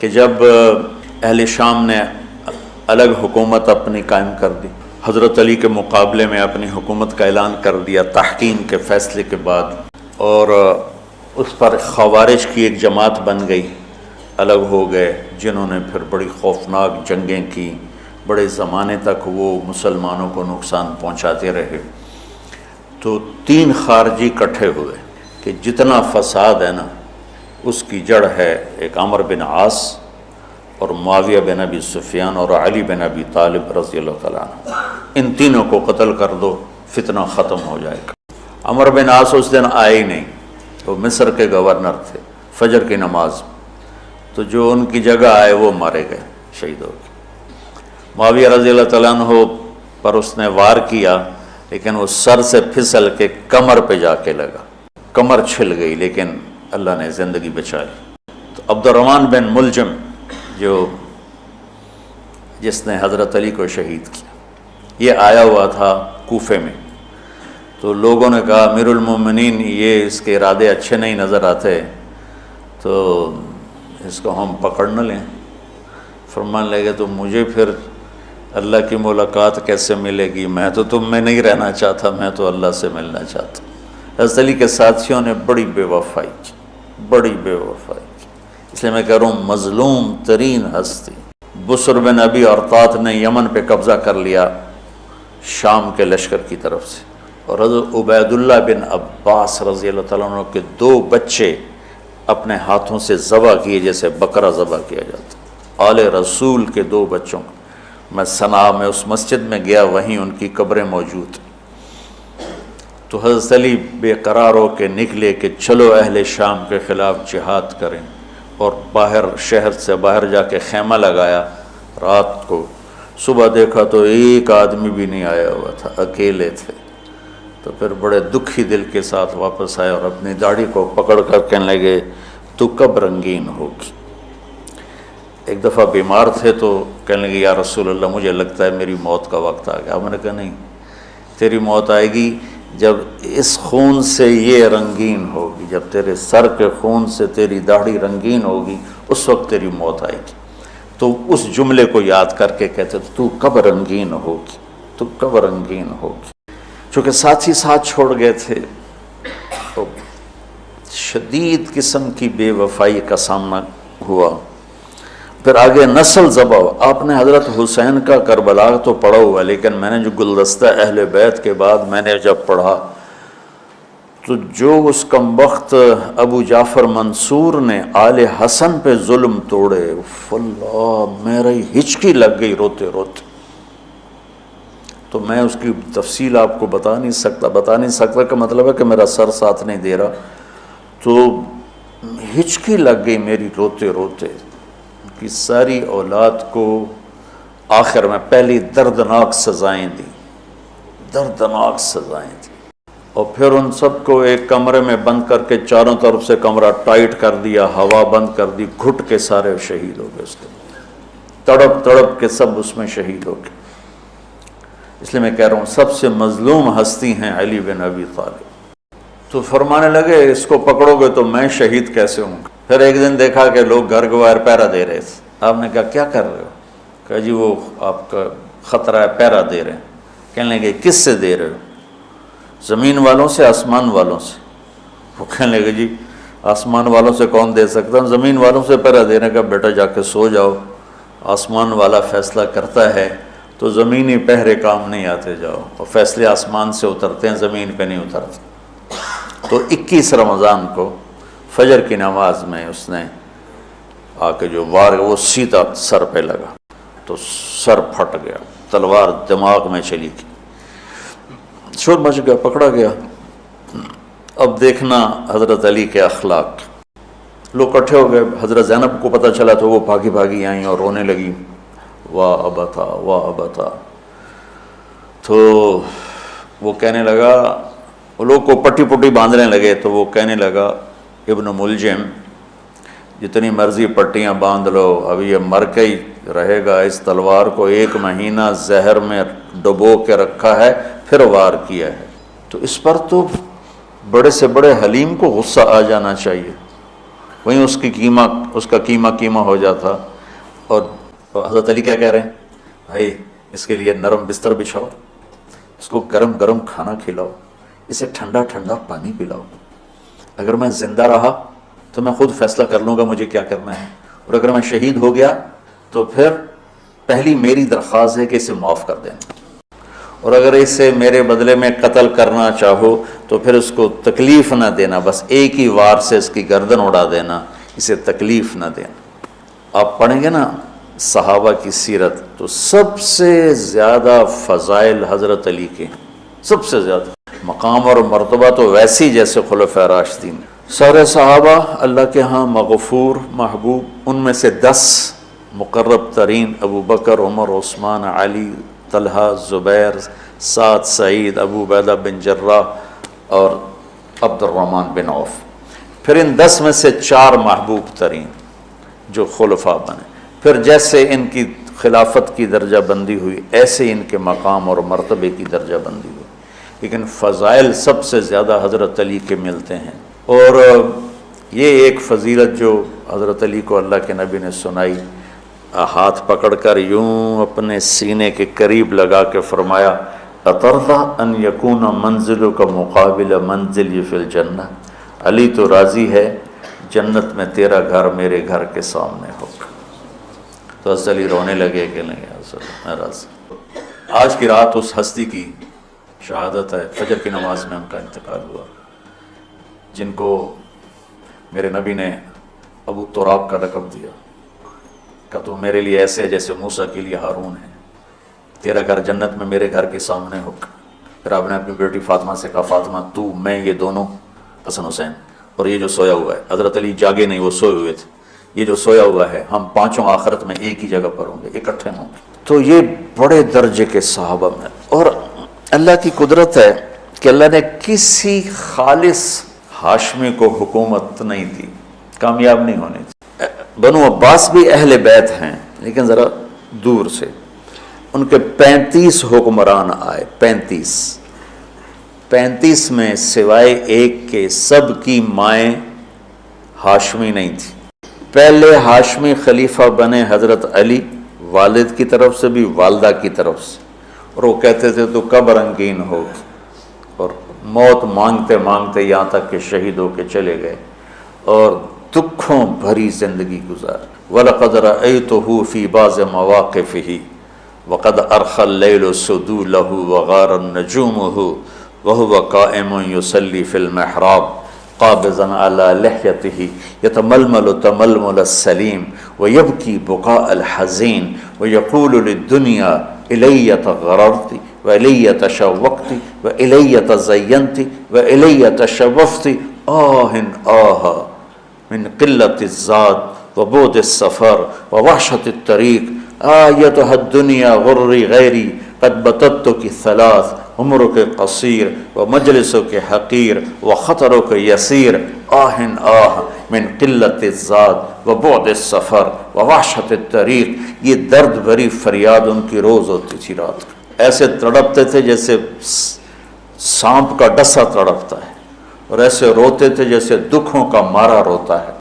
کہ جب اہل شام نے الگ حکومت اپنی قائم کر دی، حضرت علی کے مقابلے میں اپنی حکومت کا اعلان کر دیا تحکیم کے فیصلے کے بعد، اور اس پر خوارج کی ایک جماعت بن گئی، الگ ہو گئے، جنہوں نے پھر بڑی خوفناک جنگیں کی، بڑے زمانے تک وہ مسلمانوں کو نقصان پہنچاتے رہے۔ تو 3 خارجی اکٹھے ہوئے کہ جتنا فساد ہے نا اس کی جڑ ہے ایک عمرو بن عاص اور معاویہ بن ابی سفیان اور علی بن ابی طالب رضی اللہ تعالیٰ عنہ، ان تینوں کو قتل کر دو، فتنہ ختم ہو جائے گا۔ عمرو بن عاص اس دن آئے ہی نہیں، وہ مصر کے گورنر تھے، فجر کی نماز، تو جو ان کی جگہ آئے وہ مارے گئے، شہید ہو گئے۔ معاویہ رضی اللہ تعالیٰ عنہ پر اس نے وار کیا، لیکن وہ سر سے پھسل کے کمر پہ جا کے لگا، کمر چھل گئی، لیکن اللہ نے زندگی بچا لی۔ تو عبد الرحمن بن ملجم جس نے حضرت علی کو شہید کیا، یہ آیا ہوا تھا کوفے میں، تو لوگوں نے کہا امیر المومنین یہ اس کے ارادے اچھے نہیں نظر آتے، تو اس کو ہم پکڑ نہ لیں۔ فرمان لگے تو مجھے پھر اللہ کی ملاقات کیسے ملے گی؟ میں تو تم میں نہیں رہنا چاہتا، میں تو اللہ سے ملنا چاہتا ہوں۔ حضرت علی کے ساتھیوں نے بڑی بے وفائی کی، بڑی بے وفائی کی، اس لیے میں کہہ رہا ہوں مظلوم ترین ہستی۔ بسر بن ابی ارطاط نے یمن پہ قبضہ کر لیا شام کے لشکر کی طرف سے، اور حضرت عبید اللہ بن عباس رضی اللہ تعالیٰ عنہ کے 2 بچے اپنے ہاتھوں سے ذبح کیے جیسے بکرا ذبح کیا جاتا۔ آل رسول کے 2 بچوں، میں صنعاء میں اس مسجد میں گیا، وہیں ان کی قبریں موجود۔ تو حضرت علی بے قرار ہو کے نکلے کہ چلو اہل شام کے خلاف جہاد کریں، اور باہر شہر سے باہر جا کے خیمہ لگایا رات کو۔ صبح دیکھا تو ایک آدمی بھی نہیں آیا ہوا تھا، اکیلے تھے۔ تو پھر بڑے دکھی دل کے ساتھ واپس آئے اور اپنی داڑھی کو پکڑ کر کہنے لگے تو کب رنگین ہوگی؟ ایک دفعہ بیمار تھے تو کہنے لگے یا رسول اللہ مجھے لگتا ہے میری موت کا وقت آ گیا۔ میں نے کہا نہیں، تیری موت آئے گی جب اس خون سے یہ رنگین ہوگی، جب تیرے سر کے خون سے تیری داڑھی رنگین ہوگی اس وقت تیری موت آئے گی۔ تو اس جملے کو یاد کر کے کہتے تو کب رنگین ہوگی، تو کب رنگین ہوگی۔ چونکہ ساتھی ساتھ چھوڑ گئے تھے تو شدید قسم کی بے وفائی کا سامنا ہوا۔ پھر آگے نسل ذبح، آپ نے حضرت حسین کا کربلا تو پڑھا ہوا، لیکن میں نے جو گلدستہ اہل بیت کے بعد میں نے جب پڑھا تو جو اس کمبخت ابو جعفر منصور نے آل حسن پہ ظلم توڑے، اللہ میری ہچکی لگ گئی روتے روتے۔ تو میں اس کی تفصیل آپ کو بتا نہیں سکتا کا مطلب ہے کہ میرا سر ساتھ نہیں دے رہا، تو ہچکی لگ گئی میری روتے روتے۔ کی ساری اولاد کو آخر میں پہلی دردناک سزائیں دی، دردناک سزائیں دی، اور پھر ان سب کو ایک کمرے میں بند کر کے چاروں طرف سے کمرہ ٹائٹ کر دیا، ہوا بند کر دی، گھٹ کے سارے شہید ہو گئے، اس کے تڑپ تڑپ کے سب اس میں شہید ہو گئے۔ اس لیے میں کہہ رہا ہوں سب سے مظلوم ہستی ہیں علی بن ابی طالب۔ تو فرمانے لگے اس کو پکڑو گے تو میں شہید کیسے ہوں گا؟ پھر ایک دن دیکھا کہ لوگ گھر کے باہر پہرا دے رہے تھے۔ آپ نے کہا کیا کر رہے ہو؟ کہا جی وہ آپ کا خطرہ ہے، پہرا دے رہے ہیں۔ کہنے لگے کس سے دے رہے ہو؟ زمین والوں سے، آسمان والوں سے؟ وہ کہنے لگے جی آسمان والوں سے کون دے سکتا، زمین والوں سے پہرا دینے کا۔ بیٹا جا کے سو جاؤ، آسمان والا فیصلہ کرتا ہے، تو زمینی پہرے کام نہیں آتے، جاؤ، اور فیصلے آسمان سے اترتے ہیں، زمین پہ نہیں اترتے۔ تو 21 رمضان کو فجر کی نماز میں اس نے آ کے جو وار وہ سیدھا سر پہ لگا تو سر پھٹ گیا، تلوار دماغ میں چلی گئی، شور مچ گیا، پکڑا گیا۔ اب دیکھنا حضرت علی کے اخلاق، لوگ اکٹھے ہو گئے، حضرت زینب کو پتہ چلا تو وہ بھاگی بھاگی آئیں اور رونے لگی، واہ ابتا واہ ابتا۔ تو وہ کہنے لگا، وہ لوگ کو پٹی پٹی باندھنے لگے، تو وہ کہنے لگا ابن ملجم جتنی مرضی پٹیاں باندھ لو، اب یہ مر کے ہی رہے گا، اس تلوار کو 1 مہینہ زہر میں ڈبو کے رکھا ہے پھر وار کیا ہے۔ تو اس پر تو بڑے سے بڑے حلیم کو غصہ آ جانا چاہیے، وہیں اس کا قیمہ ہو جاتا. اور حضرت علی کیا کہہ رہے ہیں؟ بھائی اس کے لیے نرم بستر بچھاؤ، اس کو گرم گرم کھانا کھلاؤ، اسے ٹھنڈا ٹھنڈا پانی پلاؤ. اگر میں زندہ رہا تو میں خود فیصلہ کر لوں گا مجھے کیا کرنا ہے، اور اگر میں شہید ہو گیا تو پھر پہلی میری درخواست ہے کہ اسے معاف کر دینا، اور اگر اسے میرے بدلے میں قتل کرنا چاہو تو پھر اس کو تکلیف نہ دینا، بس ایک ہی وار سے اس کی گردن اڑا دینا، اسے تکلیف نہ دینا. آپ پڑھیں گے نا صحابہ کی سیرت تو سب سے زیادہ فضائل حضرت علی کے، سب سے زیادہ مقام اور مرتبہ تو ویسی جیسے خلفائے راشدین. سارے صحابہ اللہ کے ہاں مغفور محبوب، ان میں سے 10 مقرب ترین ابو بکر، عمر، عثمان، علی، طلحہ، زبیر، سعد، سعید، ابو عبیدہ بن جراح اور عبد الرحمن بن عوف. پھر ان 10 میں سے 4 محبوب ترین جو خلفاء بنے. پھر جیسے ان کی خلافت کی درجہ بندی ہوئی ایسے ان کے مقام اور مرتبے کی درجہ بندی ہوئی، لیکن فضائل سب سے زیادہ حضرت علی کے ملتے ہیں. اور یہ ایک فضیلت جو حضرت علی کو اللہ کے نبی نے سنائی، ہاتھ پکڑ کر یوں اپنے سینے کے قریب لگا کے فرمایا اَتَرْضَىٰ أَن يَكُونَ مَنزِلُكَ مُقَابِلَ مَنزِلِي فِي الْجَنَّةِ. علی تو راضی ہے جنت میں تیرا گھر میرے گھر کے سامنے ہوگا. تو حضرت علی رونے لگے کہ نہیں حضرت میں راضی. آج کی رات اس ہستی کی شہادت ہے، فجر کی نماز میں ان کا انتقال ہوا، جن کو میرے نبی نے ابو تراب کا لقب دیا کہ تو میرے لیے ایسے ہے جیسے موسیٰ کے لیے ہارون ہے، تیرا گھر جنت میں میرے گھر کے سامنے ہوگا. پھر آپ نے اپنی بیٹی فاطمہ سے کہا فاطمہ تو میں یہ دونوں حسن حسین اور یہ جو سویا ہوا ہے، حضرت علی جاگے نہیں، وہ سوئے ہوئے تھے، یہ جو سویا ہوا ہے ہم پانچوں آخرت میں ایک ہی جگہ پر ہوں گے، اکٹھے ہوں گے. تو یہ بڑے درجے کے صحابہ میں، اور اللہ کی قدرت ہے کہ اللہ نے کسی خالص ہاشمی کو حکومت نہیں دی، کامیاب نہیں ہونے دی. بنو عباس بھی اہل بیت ہیں لیکن ذرا دور سے. ان کے 35 حکمران آئے، 35 میں سوائے ایک کے سب کی مائیں ہاشمی نہیں تھی. پہلے ہاشمی خلیفہ بنے حضرت علی، والد کی طرف سے بھی والدہ کی طرف سے، اور وہ کہتے تھے تو کب رنگین ہوگی، اور موت مانگتے مانگتے یہاں تک کہ شہید ہو کے چلے گئے اور دکھوں بھری زندگی گزار. وَلَقَدْ رَأَيْتُهُ فِي بَعْضِ مَوَاقِفِهِ وَقَدْ أَرْخَى اللَّيْلُ سُدُولَهُ وَغَارَ النَّجُومُهُ وَهُوَ قَائِمٌ يُصَلِّي فِي الْمِحْرَابِ قابضاً على لحيته يتململ تململ السليم ويبكي بكاء الحزين ويقول للدنيا إلي تغررت وإلي تشوقت وإلي تزينت وإلي تشوفت من قلة الزاد وبعد السفر ووحشة الطريق آيتها الدنيا غري غيري قد بتتك ثلاث عمرك قصير ومجلسك حقير وخطرك يسير من قلة الزاد وبعد السفر ووحشة الطريق. یہ درد بھری فریاد ان کی روز ہوتی تھی رات کو. ایسے تڑپتے تھے جیسے سانپ کا ڈسا تڑپتا ہے، اور ایسے روتے تھے جیسے دکھوں کا مارا روتا ہے.